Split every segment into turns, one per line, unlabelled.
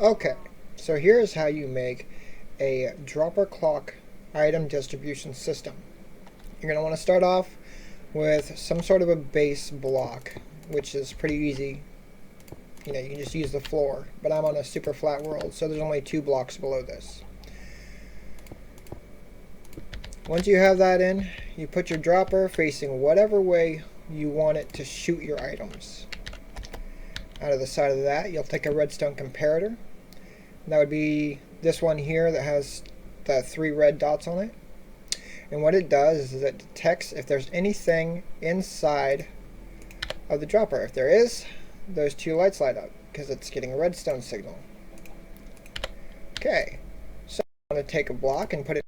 Okay, so here's how you make a dropper clock item distribution system. You're going to want to start off with some sort of a base block, which is pretty easy. You know, you can just use the floor, but I'm on a super flat world, so there's only 2 blocks below this. Once you have that in, you put your dropper facing whatever way you want it to shoot your items. Out of the side of that, you'll take a redstone comparator. That would be this one here that has the 3 red dots on it. And what it does is it detects if there's anything inside of the dropper. If there is, those 2 lights light up because it's getting a redstone signal. Okay, so you want to take a block and put it,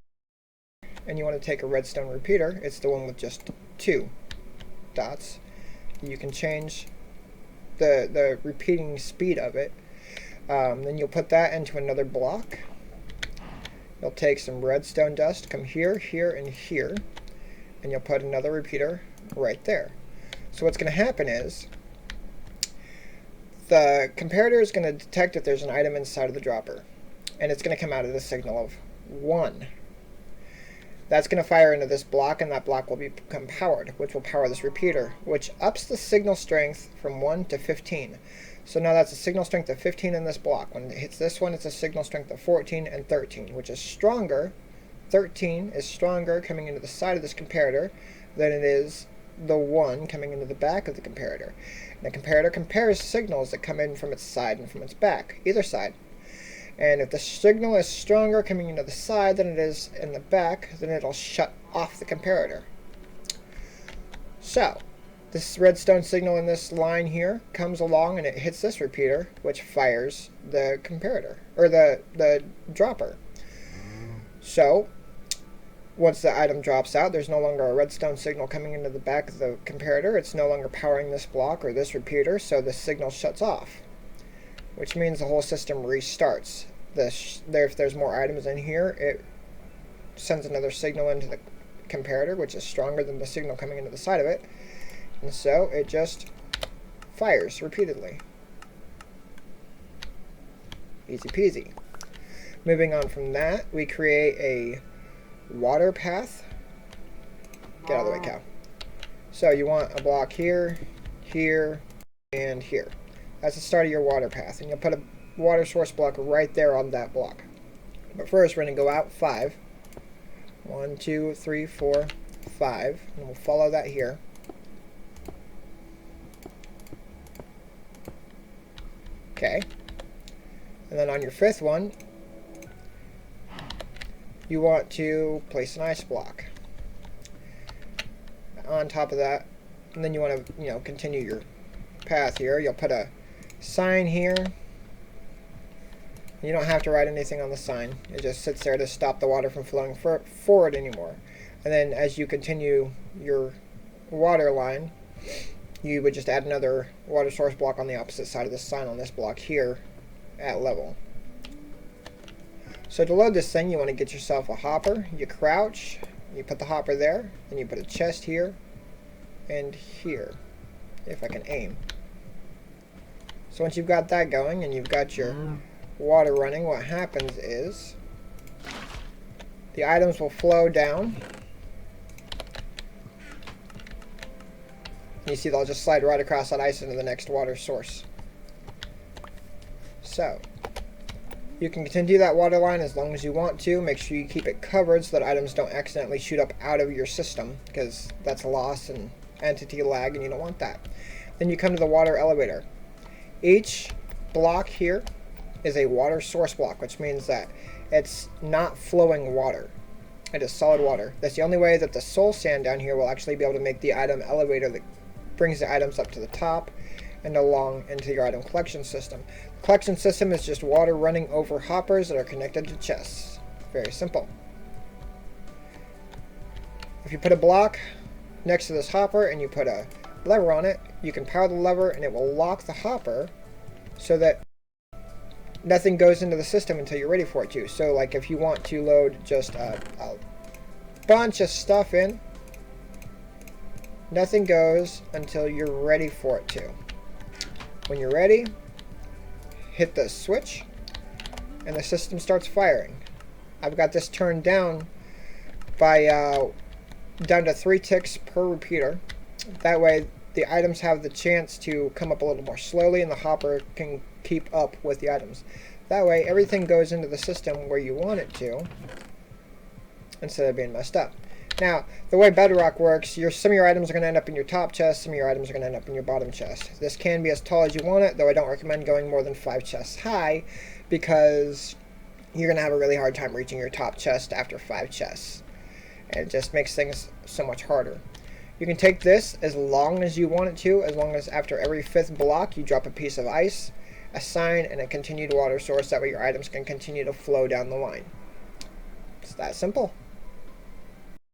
and you want to take a redstone repeater. It's the one with just 2 dots. You can change the repeating speed of it. Then you'll put that into another block. You'll take some redstone dust, come here, here, and here, and you'll put another repeater right there. So what's going to happen is the comparator is going to detect if there's an item inside of the dropper, and it's going to come out of the signal of 1. That's going to fire into this block, and that block will become powered, which will power this repeater, which ups the signal strength from 1 to 15. So now that's a signal strength of 15 in this block. When it hits this one, it's a signal strength of 14 and 13, which is stronger. 13 is stronger coming into the side of this comparator than it is the 1 coming into the back of the comparator. And the comparator compares signals that come in from its side and from its back, either side. And if the signal is stronger coming into the side than it is in the back, then it'll shut off the comparator. So this redstone signal in this line here comes along and it hits this repeater, which fires the comparator, or the dropper. So once the item drops out, there's no longer a redstone signal coming into the back of the comparator. It's no longer powering this block or this repeater, so the signal shuts off, which means the whole system restarts. If there's more items in here, it sends another signal into the comparator, which is stronger than the signal coming into the side of it. And so it just fires repeatedly. Easy peasy. Moving on from that, we create a water path. Get out of the way, cow. So you want a block here, here, and here. That's the start of your water path. And you'll put a water source block right there on that block. But first, we're going to go out 5. 1, 2, 3, 4, 5. And we'll follow that here. Okay. And then on your 5th one, you want to place an ice block on top of that. And then you want to, continue your path here. You'll put a sign here. You don't have to write anything on the sign. It just sits there to stop the water from flowing forward anymore. And then as you continue your water line, you would just add another water source block on the opposite side of the sign on this block here at level. So to load this thing, you want to get yourself a hopper. You crouch, you put the hopper there, and you put a chest here and here, if I can aim. So once you've got that going and you've got your water running, what happens is the items will flow down. You see they'll just slide right across that ice into the next water source. So you can continue that water line as long as you want to. Make sure you keep it covered so that items don't accidentally shoot up out of your system, because that's loss and entity lag and you don't want that. Then you come to the water elevator. Each block here is a water source block, which means that it's not flowing water. It is solid water. That's the only way that the soul sand down here will actually be able to make the item elevator that brings the items up to the top and along into your item collection system. The collection system is just water running over hoppers that are connected to chests. Very simple. If you put a block next to this hopper and you put a lever on it, you can power the lever and it will lock the hopper so that nothing goes into the system until you're ready for it to. So like if you want to load just a bunch of stuff in, nothing goes until you're ready for it to. When you're ready, hit the switch and the system starts firing. I've got this turned down by down to 3 ticks per repeater. That way the items have the chance to come up a little more slowly and the hopper can keep up with the items. That way everything goes into the system where you want it to instead of being messed up. Now, the way Bedrock works, some of your items are going to end up in your top chest, some of your items are going to end up in your bottom chest. This can be as tall as you want it, though I don't recommend going more than 5 chests high, because you're going to have a really hard time reaching your top chest after 5 chests. And it just makes things so much harder. You can take this as long as you want it to, as long as after every 5th block you drop a piece of ice, a sign, and a continued water source. That way your items can continue to flow down the line. It's that simple.